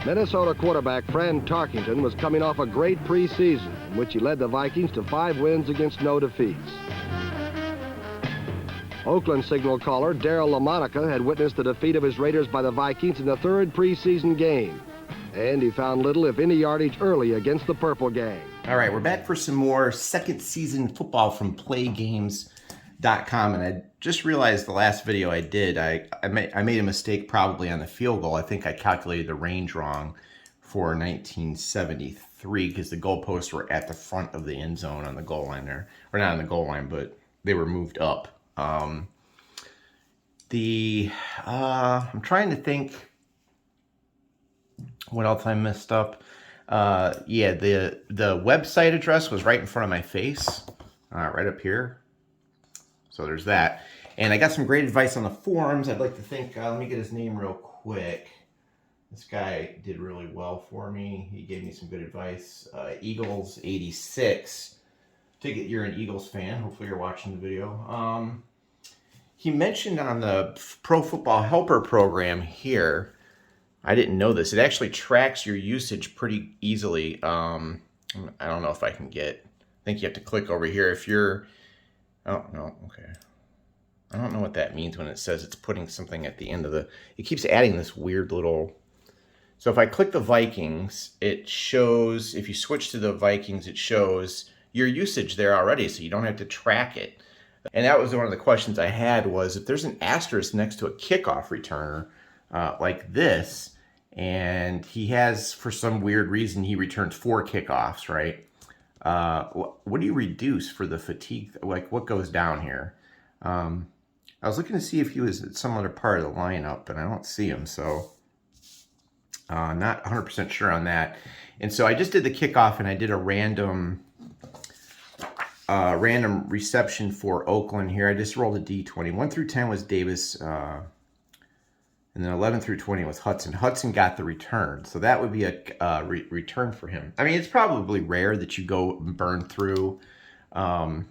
Minnesota quarterback Fran Tarkington was coming off a great preseason in which he led the Vikings to 5 wins against no defeats. Oakland signal caller Darryl LaMonica had witnessed the defeat of his Raiders by the Vikings in the 3rd preseason game, and he found little, if any, yardage early against the Purple Gang. All right, we're back for some more second season football from PlayGames.com, and I just realized the last video I did, I made a mistake probably on the field goal. I think I calculated the range wrong for 1973 because the goalposts were at the front of the end zone on the goal line there. Or not on the goal line, but they were moved up. I'm trying to think what else I messed up. Yeah, the website address was right in front of my face, right up here. So there's that. And I got some great advice on the forums. I'd like to thank, let me get his name real quick. This guy did really well for me. He gave me some good advice. Eagles86. Take it you're an Eagles fan. Hopefully you're watching the video. He mentioned on the Pro Football Helper program here, I didn't know this. It actually tracks your usage pretty easily. I don't know if I can get, I think you have to click over here. If you're, oh, no, okay. I don't know what that means when it says it's putting something at the end of the, it keeps adding this weird little, so if I click the Vikings, it shows, if you switch to the Vikings, it shows your usage there already, so you don't have to track it. And that was one of the questions I had was if there's an asterisk next to a kickoff returner like this, and he has, for some weird reason, he returns 4 kickoffs, right? What do you reduce for the fatigue? Like what goes down here? I was looking to see if he was at some other part of the lineup, but I don't see him, so not 100% sure on that. And so I just did the kickoff, and I did a random reception for Oakland here. I just rolled a D20. 1 through 10 was Davis, and then 11 through 20 was Hudson. Hudson got the return, so that would be a return for him. I mean, it's probably rare that you go and burn through all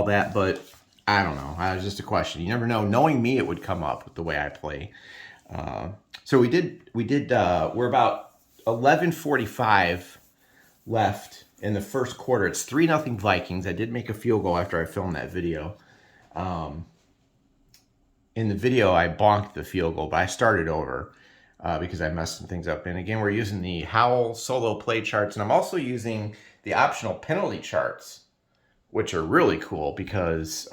that, but I don't know. It was just a question. You never know. Knowing me, it would come up with the way I play. So we're about 11:45 left in the first quarter. It's 3-0 Vikings. I did make a field goal after I filmed that video. In the video, I bonked the field goal, but I started over because I messed some things up. And again, we're using the Howl solo play charts, and I'm also using the optional penalty charts, which are really cool because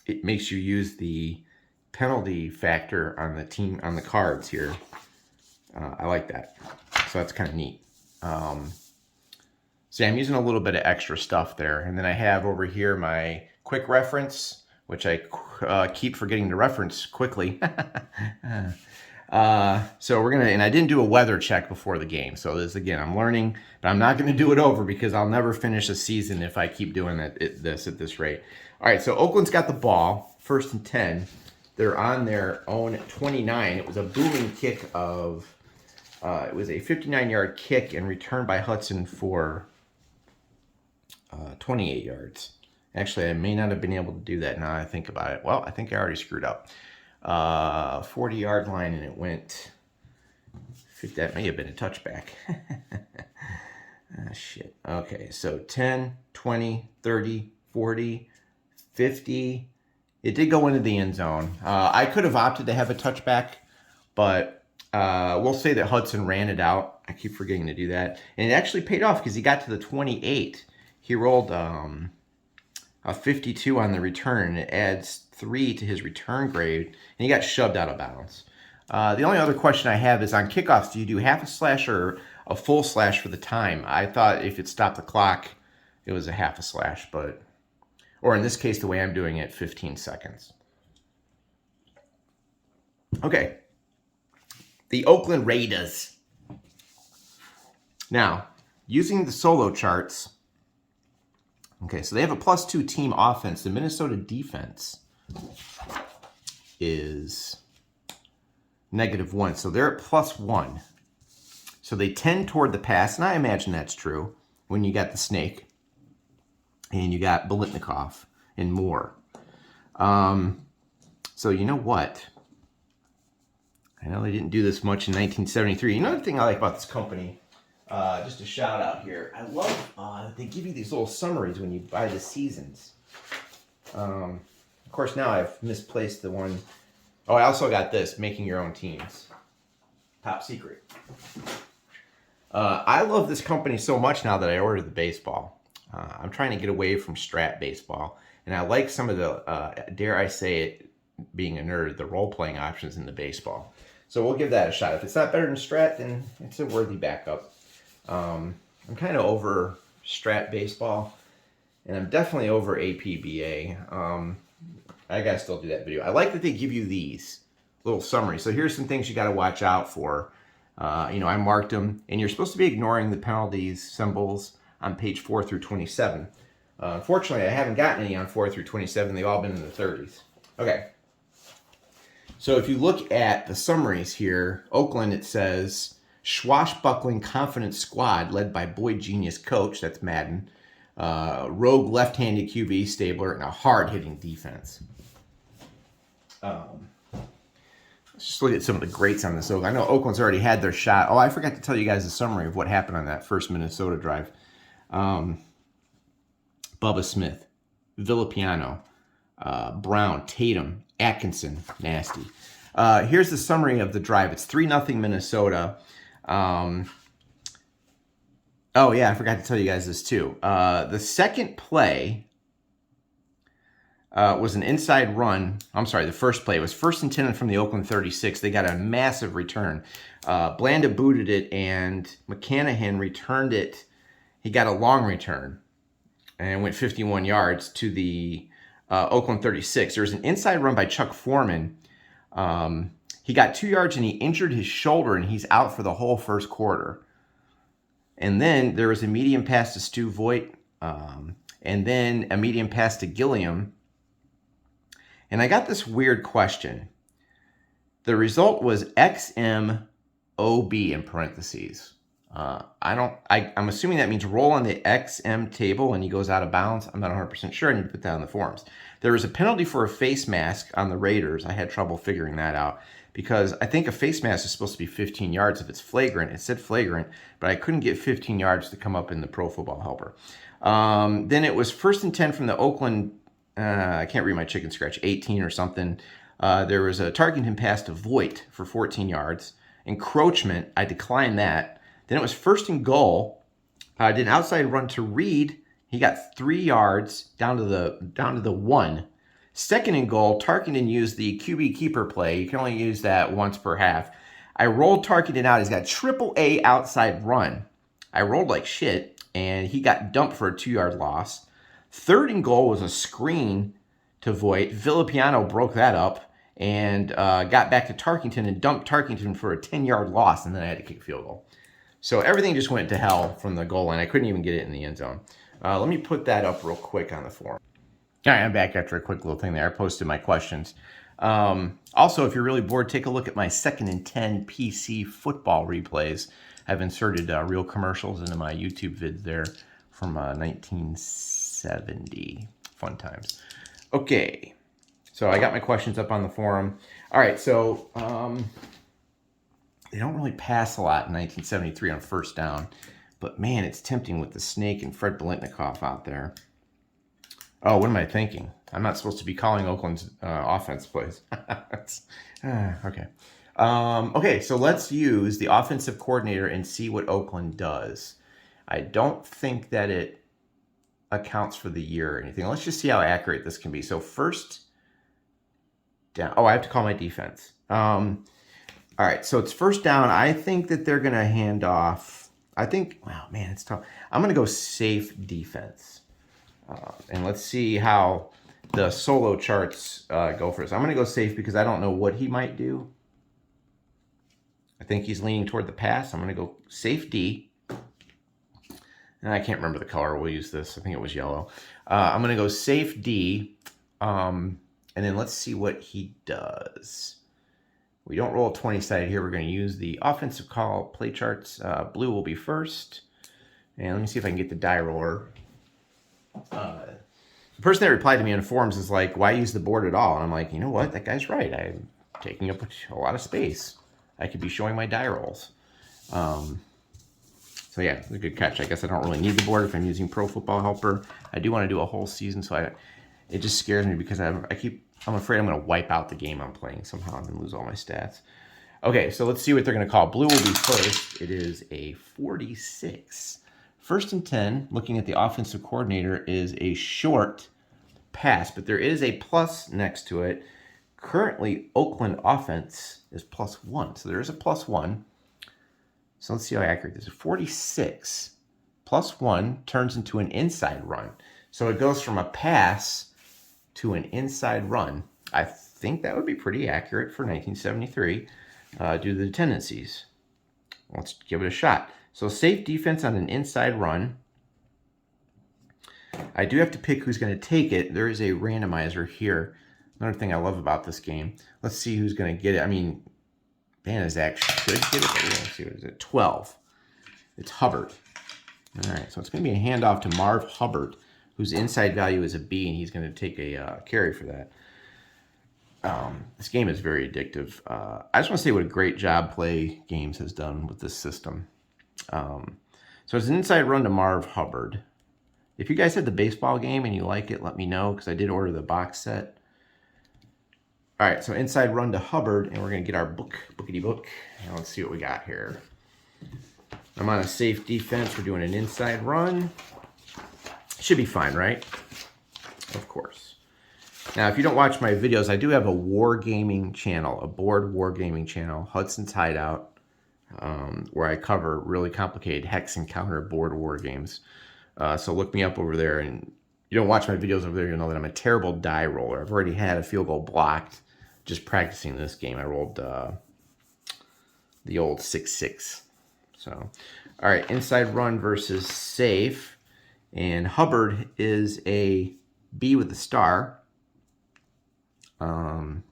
it makes you use the penalty factor on the team, on the cards here. I like that. So that's kind of neat. See, I'm using a little bit of extra stuff there. And then I have over here my quick reference, which I keep forgetting to reference quickly. So we're going to, and I didn't do a weather check before the game. So this, again, I'm learning, but I'm not going to do it over because I'll never finish a season if I keep doing this at this rate. All right, so Oakland's got the ball, 1st and 10. They're on their own 29. It was a booming kick of, it was a 59-yard kick and returned by Hudson for 28 yards. Actually, I may not have been able to do that now I think about it. Well, I think I already screwed up. 40-yard line, and it went, that may have been a touchback. Shit. Okay, so 10, 20, 30, 40, 50. It did go into the end zone. I could have opted to have a touchback, but we'll say that Hudson ran it out. I keep forgetting to do that. And it actually paid off because he got to the 28. He rolled a 52 on the return, and it adds 3 to his return grade, and he got shoved out of bounds. The only other question I have is on kickoffs, do you do half a slash or a full slash for the time? I thought if it stopped the clock, it was a half a slash, but, or in this case, the way I'm doing it, 15 seconds. Okay. The Oakland Raiders. Now, using the solo charts, okay, so they have a +2 team offense. The Minnesota defense is -1, so they're at +1. So they tend toward the pass, and I imagine that's true when you got the snake and you got Bolitnikov and more. So you know what? I know they didn't do this much in 1973. Another thing I like about this company, just a shout out here, I love they give you these little summaries when you buy the seasons. Of course, now I've misplaced the one. Oh, I also got this, Making Your Own Teams. Top secret. I love this company so much now that I ordered the baseball. I'm trying to get away from Strat baseball. And I like some of the, dare I say it, being a nerd, the role-playing options in the baseball. So we'll give that a shot. If it's not better than Strat, then it's a worthy backup. I'm kind of over Strat baseball, and I'm definitely over APBA. I gotta still do that video. I like that they give you these little summaries. So here's some things you gotta watch out for. I marked them, and you're supposed to be ignoring the penalties symbols on page 4 through 27. Unfortunately, I haven't gotten any on 4 through 27. They've all been in the 30s. Okay. So if you look at the summaries here, Oakland, it says, swashbuckling confident squad led by boy genius coach, that's Madden, rogue left-handed QB Stabler, and a hard-hitting defense. Let's just look at some of the greats on this. I know Oakland's already had their shot. Oh, I forgot to tell you guys a summary of what happened on that first Minnesota drive. Bubba Smith, Villapiano, Brown, Tatum, Atkinson, nasty. Here's the summary of the drive. It's 3-0 Minnesota. Oh, yeah, I forgot to tell you guys this too. The second play was an inside run. I'm sorry, the first play was 1st and 10 from the Oakland 36. They got a massive return. Blanda booted it, and McCanahan returned it. He got a long return and went 51 yards to the Oakland 36. There was an inside run by Chuck Foreman. He got 2 yards and he injured his shoulder, and he's out for the whole first quarter. And then there was a medium pass to Stu Voigt, and then a medium pass to Gilliam. And I got this weird question. The result was XMOB in parentheses. I'm assuming that means roll on the XM table and he goes out of bounds. I'm not 100% sure. I need to put that on the forums. There was a penalty for a face mask on the Raiders. I had trouble figuring that out because I think a face mask is supposed to be 15 yards if it's flagrant. It said flagrant, but I couldn't get 15 yards to come up in the Pro Football Helper. Then it was 1st and 10 from the Oakland, I can't read my chicken scratch, 18 or something. There was a Tarkenton pass to Voigt for 14 yards. Encroachment, I declined that. Then it was 1st and goal. I did an outside run to Reed. He got 3 yards down to the 1. 2nd and goal, Tarkenton used the QB keeper play. You can only use that once per half. I rolled Tarkenton out. He's got AAA outside run. I rolled like shit, and he got dumped for a 2-yard loss. 3rd and goal was a screen to Voigt. Villapiano broke that up and got back to Tarkenton and dumped Tarkenton for a 10-yard loss, and then I had to kick a field goal. So everything just went to hell from the goal line. I couldn't even get it in the end zone. Let me put that up real quick on the forum. All right, I'm back after a quick little thing there. I posted my questions. Also, if you're really bored, take a look at my 2nd and 10 PC football replays. I've inserted real commercials into my YouTube vids there from 1970. Fun times. Okay, so I got my questions up on the forum. All right, so they don't really pass a lot in 1973 on 1st down. But, man, it's tempting with the Snake and Fred Biletnikoff out there. Oh, what am I thinking? I'm not supposed to be calling Oakland's offense plays. Okay. Okay, so let's use the offensive coordinator and see what Oakland does. I don't think that it accounts for the year or anything. Let's just see how accurate this can be. So 1st down. Oh, I have to call my defense. All right, so it's 1st down. I think that they're going to hand off. I think, wow, man, it's tough. I'm going to go safe defense. And let's see how the solo charts go for us. I'm going to go safe because I don't know what he might do. I think he's leaning toward the pass. I'm going to go safe D. And I can't remember the color. We'll use this. I think it was yellow. I'm going to go safe D. And then let's see what he does. We don't roll a 20-sided here. We're going to use the offensive call play charts. Blue will be 1st. And let me see if I can get the die roller. The person that replied to me on the forums is like, why use the board at all? And I'm like, you know what? That guy's right. I'm taking up a lot of space. I could be showing my die rolls. So yeah, it's a good catch. I guess I don't really need the board if I'm using Pro Football Helper. I do want to do a whole season, so it just scares me because I'm afraid I'm going to wipe out the game I'm playing somehow and then lose all my stats. Okay, so let's see what they're going to call. Blue will be first. It is a 46. 1st and 10, looking at the offensive coordinator, is a short pass, but there is a plus next to it. Currently, Oakland offense is +1, so there is a +1. So let's see how accurate this is. 46 +1 turns into an inside run. So it goes from a pass to an inside run. I think that would be pretty accurate for 1973 due to the tendencies. Let's give it a shot. So safe defense on an inside run. I do have to pick who's going to take it. There is a randomizer here. Another thing I love about this game. Let's see who's going to get it. I mean, Van Zach should get it. But let's see, what is it? 12. It's Hubbard. All right, so it's going to be a handoff to Marv Hubbard, whose inside value is a B, and he's going to take a carry for that. This game is very addictive. I just want to say what a great job Play Games has done with this system. So it's an inside run to Marv Hubbard. If you guys had the baseball game and you like it, let me know, because I did order the box set. All right, so inside run to Hubbard, and we're going to get our bookity book. And let's see what we got here. I'm on a safe defense. We're doing an inside run. Should be fine, right? Of course. Now, if you don't watch my videos, I do have a wargaming channel, a board wargaming channel, Hudson's Hideout, where I cover really complicated hex and counter board war games. So look me up over there, and you don't watch my videos over there, you'll know that I'm a terrible die roller. I've already had a field goal blocked just practicing this game. I rolled the old 6-6. So, all right, inside run versus safe. And Hubbard is a B with a star. And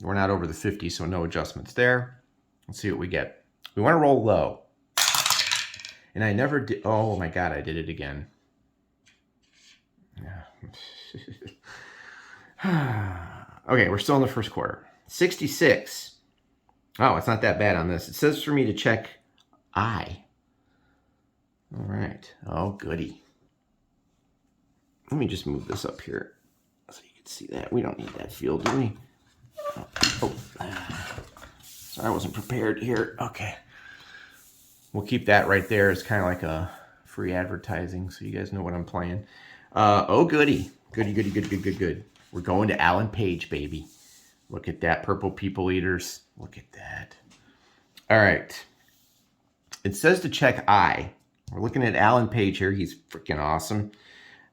we're not over the 50, so no adjustments there. Let's see what we get. We want to roll low. And I never did. Oh my God, I did it again. Okay, we're still in the first quarter. 66. Oh, it's not that bad on this. It says for me to check I. All right. Oh, goody. Let me just move this up here so you can see that. We don't need that field, do we? Oh. Sorry, I wasn't prepared here. Okay. We'll keep that right there. It's kind of like a free advertising, so you guys know what I'm playing. Oh, goody. Goody, goody, good, good, good, good. We're going to Alan Page, baby. Look at that, Purple People Eaters. Look at that. All right. It says to check I. We're looking at Alan Page here. He's freaking awesome.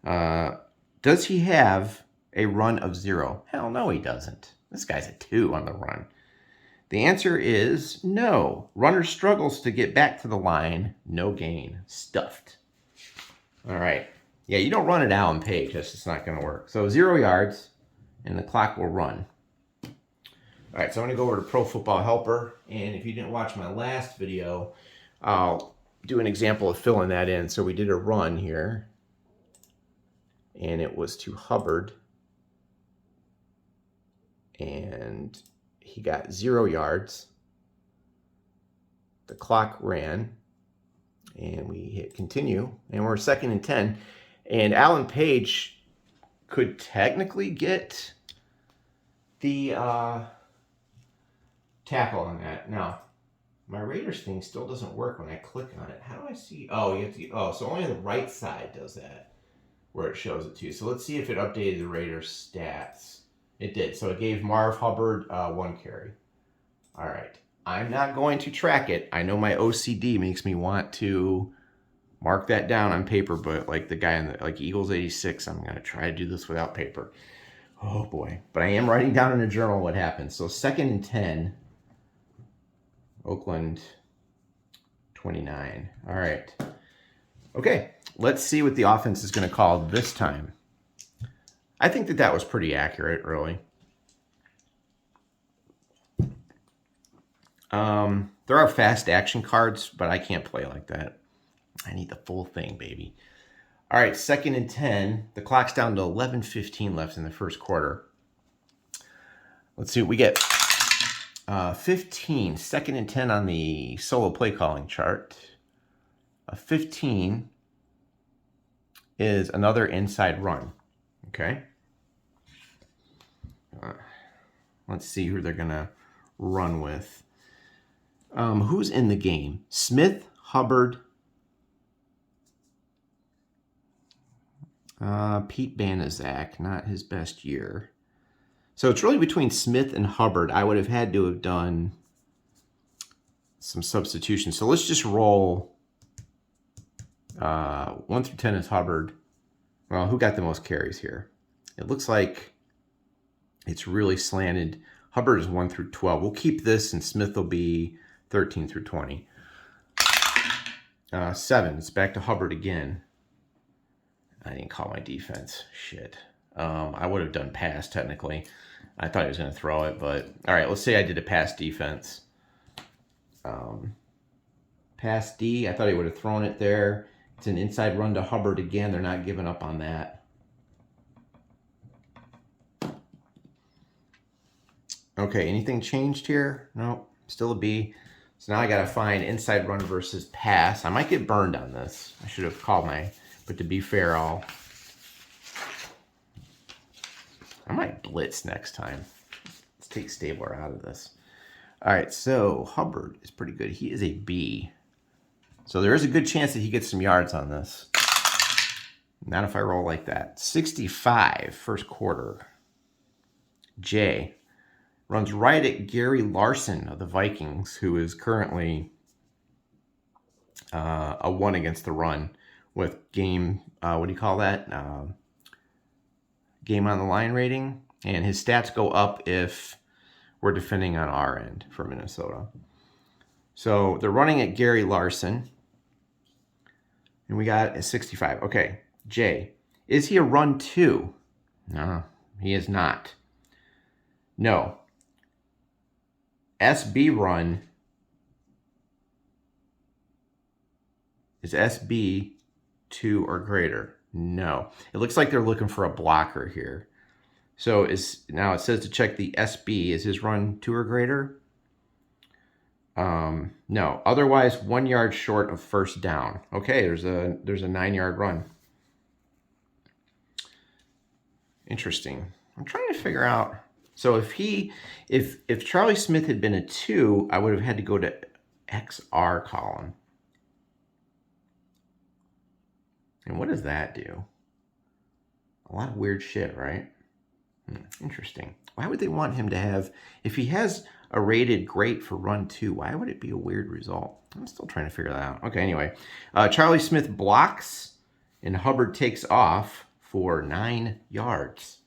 Does he have a run of 0? Hell no, he doesn't. This guy's a 2 on the run. The answer is no. Runner struggles to get back to the line. No gain. Stuffed. All right. Yeah, you don't run at Alan Page. That's just not going to work. So 0 yards, and the clock will run. All right, so I'm going to go over to Pro Football Helper. And if you didn't watch my last video, I'll do an example of filling that in. So we did a run here, and it was to Hubbard. And he got 0 yards. The clock ran, and we hit continue, and we're 2nd and 10. And Alan Page could technically get the tackle on that. Now, my Raiders thing still doesn't work when I click on it. How do I see? Oh, you have to. Oh, so only the right side does that, where it shows it to you. So let's see if it updated the Raiders stats. It did. So it gave Marv Hubbard 1 carry. All right. I'm not going to track it. I know my OCD makes me want to mark that down on paper, but like the guy in the Eagles 86, I'm going to try to do this without paper. Oh boy. But I am writing down in a journal what happened. So 2nd and 10, Oakland 29. All right. Okay. Let's see what the offense is going to call this time. I think that was pretty accurate, really. There are fast action cards, but I can't play like that. I need the full thing, baby. All right, 2nd and 10. The clock's down to 11:15 left in the first quarter. Let's see what we get. 15, 2nd and 10 on the solo play calling chart. A 15 is another inside run. Okay. Let's see who they're going to run with. Who's in the game? Smith, Hubbard, Pete Banaszak, not his best year. So it's really between Smith and Hubbard. I would have had to have done some substitution. So let's just roll 1 through 10 is Hubbard. Well, who got the most carries here? It looks like it's really slanted. Hubbard is 1 through 12. We'll keep this, and Smith will be 13 through 20. 7. It's back to Hubbard again. I didn't call my defense. Shit. I would have done pass, technically. I thought he was going to throw it, but... All right, let's say I did a pass defense. Pass D, I thought he would have thrown it there. It's an inside run to Hubbard again. They're not giving up on that. Okay, anything changed here? No, still a B. So now I got to find inside run versus pass. I might get burned on this. I should have called my... But to be fair, I might blitz next time. Let's take Stabler out of this. All right, so Hubbard is pretty good. He is a B. So there is a good chance that he gets some yards on this. Not if I roll like that. 65, first quarter. J runs right at Gary Larson of the Vikings, who is currently a 1 against the run with game, what do you call that? Game on the line rating. And his stats go up if we're defending on our end for Minnesota. So they're running at Gary Larson. And we got a 65. Okay, J. Is he a run 2? No, he is not. No. SB run. Is SB 2 or greater? No. It looks like they're looking for a blocker here. So now it says to check the SB. Is his run 2 or greater? No. Otherwise, 1 yard short of first down. Okay, there's a 9-yard run. Interesting. I'm trying to figure out. So if Charlie Smith had been a 2, I would have had to go to XR column. And what does that do? A lot of weird shit, right? Interesting. Why would they want him to have, if he has a rated great for run 2, why would it be a weird result? I'm still trying to figure that out. Okay, anyway. Charlie Smith blocks, and Hubbard takes off for 9 yards.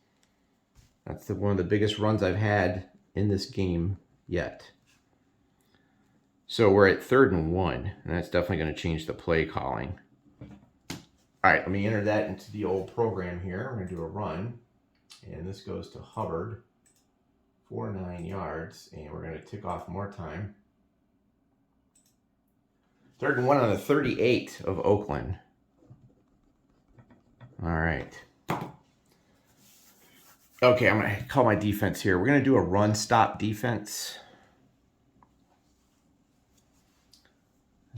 That's one of the biggest runs I've had in this game yet. So we're at 3rd and 1, and that's definitely going to change the play calling. All right, let me enter that into the old program here. We're going to do a run, and this goes to Hubbard for 9 yards, and we're going to tick off more time. 3rd and 1 on the 38 of Oakland. All right. Okay, I'm going to call my defense here. We're going to do a run-stop defense.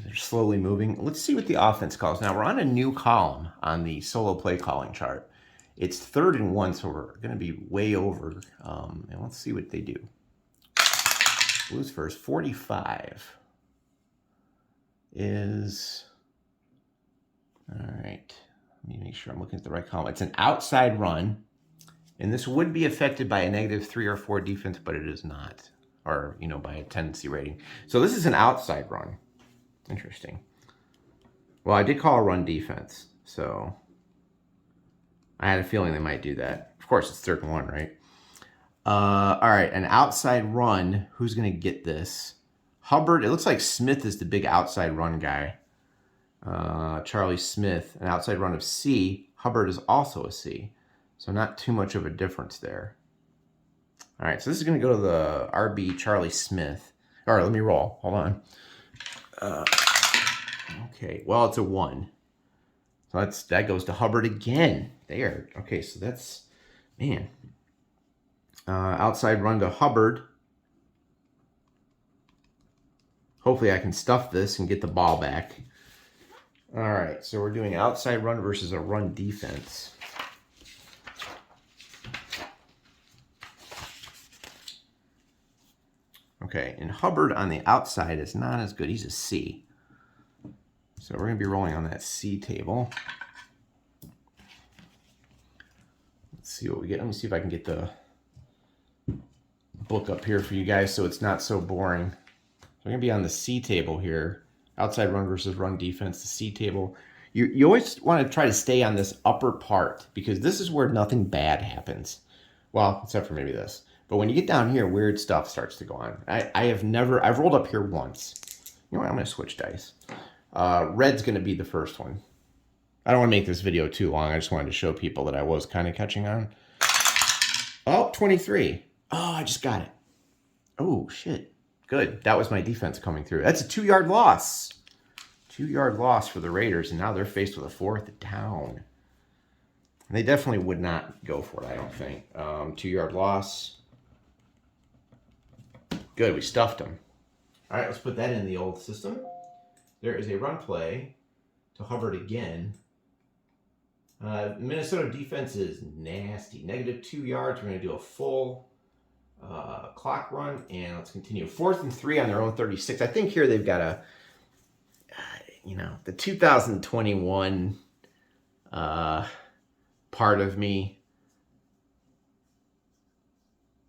They're slowly moving. Let's see what the offense calls. Now, we're on a new column on the solo play calling chart. It's 3rd and 1, so we're going to be way over. And let's see what they do. Blues first. 45 is... All right. Let me make sure I'm looking at the right column. It's an outside run. And this would be affected by a -3 or 4 defense, but it is not. Or, by a tendency rating. So this is an outside run. Interesting. Well, I did call a run defense, so I had a feeling they might do that. Of course, it's 3rd and 1, right? All right, an outside run. Who's going to get this? Hubbard. It looks like Smith is the big outside run guy. Charlie Smith, an outside run of C. Hubbard is also a C. So not too much of a difference there. All right, so this is going to go to the RB Charlie Smith. All right, let me roll. Hold on. Okay, well, it's a 1. So that goes to Hubbard again. There. Okay, so that's, man. Outside run to Hubbard. hopefully I can stuff this and get the ball back. All right, so we're doing outside run versus a run defense. Okay, and Hubbard on the outside is not as good. He's a C. So we're going to be rolling on that C table. Let's see what we get. Let me see if I can get the book up here for you guys so it's not so boring. So we're going to be on the C table here. Outside run versus run defense, the C table. You always want to try to stay on this upper part because this is where nothing bad happens. Well, except for maybe this. But when you get down here, weird stuff starts to go on. I've rolled up here once. You know what, I'm going to switch dice. Red's going to be the first one. I don't want to make this video too long. I just wanted to show people that I was kind of catching on. Oh, 23. Oh, I just got it. Oh, shit. Good. That was my defense coming through. That's a 2-yard loss. 2-yard loss for the Raiders, and now they're faced with a 4th down. And they definitely would not go for it, I don't think. 2-yard loss. Good, we stuffed them. All right, let's put that in the old system. There is a run play to Hubbard again. Minnesota defense is nasty. -2 yards. We're going to do a full clock run, and let's continue. 4th and 3 on their own 36. I think here they've got a, the 2021 part of me.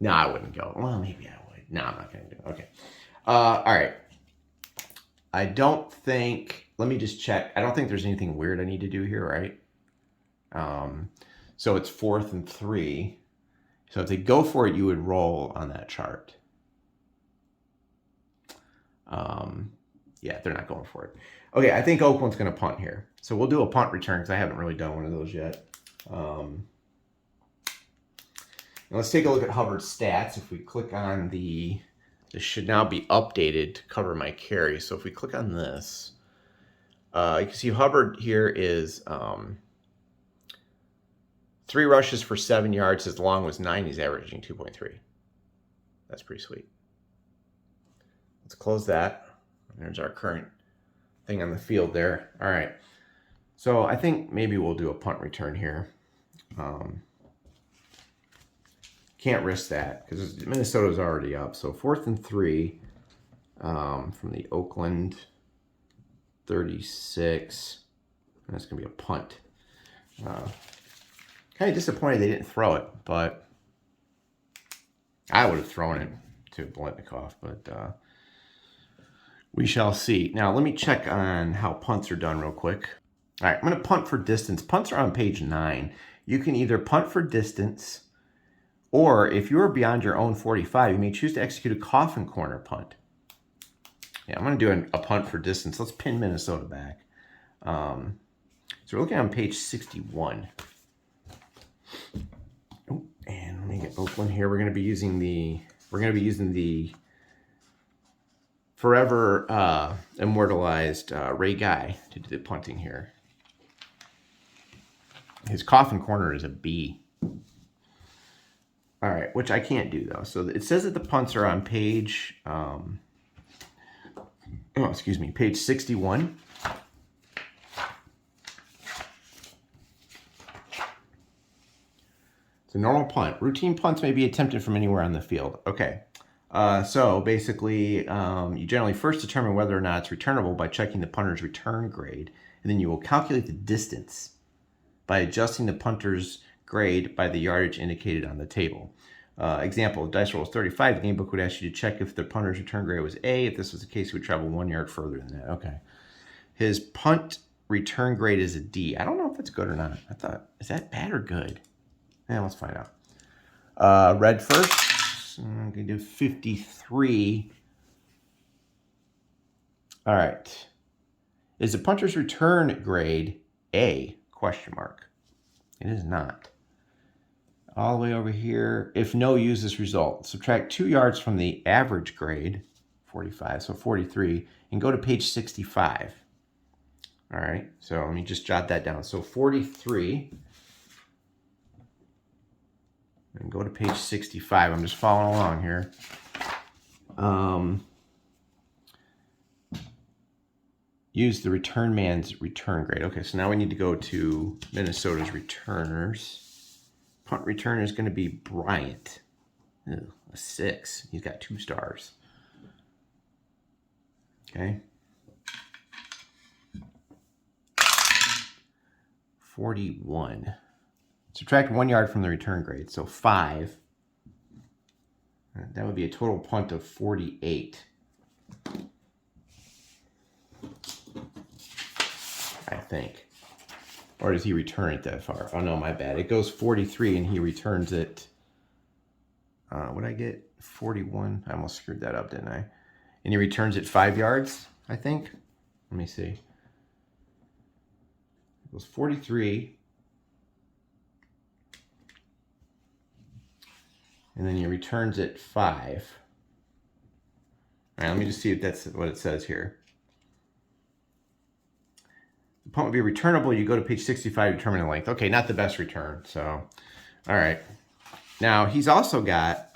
No, I wouldn't go. Well, maybe I would. No, I'm not going to do it. Okay. All right. I don't think, let me just check. I don't think there's anything weird I need to do here, right? So it's 4th and 3. So if they go for it, you would roll on that chart. Yeah, they're not going for it. Okay, I think Oakland's going to punt here. So we'll do a punt return because I haven't really done one of those yet. Now let's take a look at Hubbard's stats. If we click on this should now be updated to cover my carry. So if we click on this, you can see Hubbard here is 3 rushes for 7 yards. His long was 9. He's averaging 2.3. That's pretty sweet. Let's close that. There's our current thing on the field there. All right. So I think maybe we'll do a punt return here. Can't risk that because Minnesota's already up. So 4th and 3 from the Oakland 36. And that's going to be a punt. Kind of disappointed they didn't throw it, but I would have thrown it to Blitnikoff, but we shall see. Now, let me check on how punts are done real quick. All right, I'm going to punt for distance. Punts are on page 9. You can either punt for distance, or if you are beyond your own 45, you may choose to execute a coffin corner punt. Yeah, I'm going to do a punt for distance. Let's pin Minnesota back. So we're looking on page 61. Oh, and let me get Oakland here. We're going to be using the forever immortalized Ray Guy to do the punting here. His coffin corner is a B. All right, which I can't do though. So it says that the punts are on page, page 61. It's a normal punt. Routine punts may be attempted from anywhere on the field. Okay. So basically, you generally first determine whether or not it's returnable by checking the punter's return grade, and then you will calculate the distance by adjusting the punter's grade by the yardage indicated on the table. Example, if dice roll is 35, the game book would ask you to check if the punter's return grade was A. If this was the case, he would travel 1 yard further than that. Okay. His punt return grade is a D. I don't know if that's good or not. I thought, is that bad or good? Yeah, let's find out. Red first. I'm going to do 53. All right. Is the punter's return grade A? Question mark. It is not. All the way over here. If no, use this result. Subtract 2 yards from the average grade, 45, so 43, and go to page 65. All right, so let me just jot that down. So 43. And go to page 65. I'm just following along here. use the return man's return grade. Okay, so now we need to go to Minnesota's returners. Punt returner is going to be Bryant. Ew, a 6. He's got 2 stars. Okay. 41. Subtract 1 yard from the return grade, so 5. That would be a total punt of 48. I think. Or does he return it that far? Oh no, my bad. It goes 43 and he returns it. What did I get? 41. I almost screwed that up, didn't I? And he returns it 5 yards, I think. Let me see. It goes 43. And then he returns it 5. All right, let me just see if that's what it says here. The punt would be returnable. You go to page 65, determine the length. Okay, not the best return. So, all right. Now, he's also got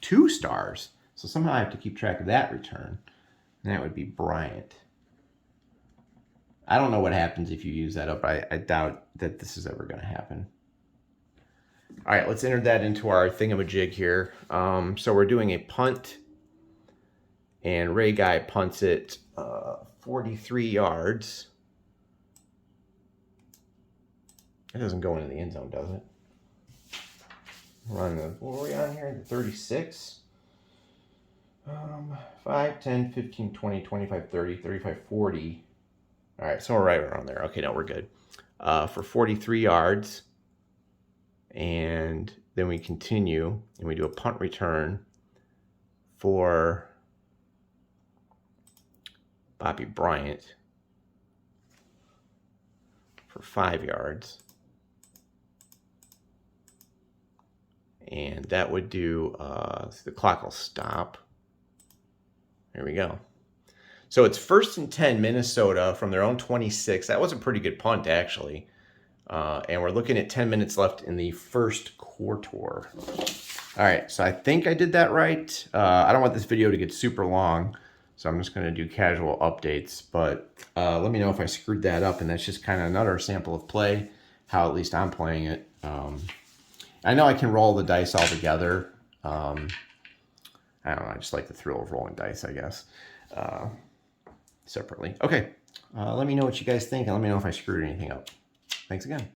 2 stars. So somehow I have to keep track of that return. And that would be Bryant. I don't know what happens if you use that up. I doubt that this is ever going to happen. All right, let's enter that into our thingamajig here. So we're doing a punt. And Ray Guy punts it 43 yards. It doesn't go into the end zone, does it? We're on the, what are we on here? The 36. 5, 10, 15, 20, 25, 30, 35, 40. All right, so we're right around there. Okay, no, we're good. For 43 yards. And then we continue and we do a punt return for Bobby Bryant for 5 yards. And that would do, the clock will stop. There we go. So it's 1st and 10 Minnesota from their own 26. That was a pretty good punt, actually. And we're looking at 10 minutes left in the first quarter. All right, so I think I did that right. I don't want this video to get super long, so I'm just going to do casual updates. But let me know if I screwed that up, and that's just kind of another sample of play, how at least I'm playing it. I know I can roll the dice all together. I don't know, I just like the thrill of rolling dice, I guess, separately. Okay, let me know what you guys think, and let me know if I screwed anything up. Thanks again.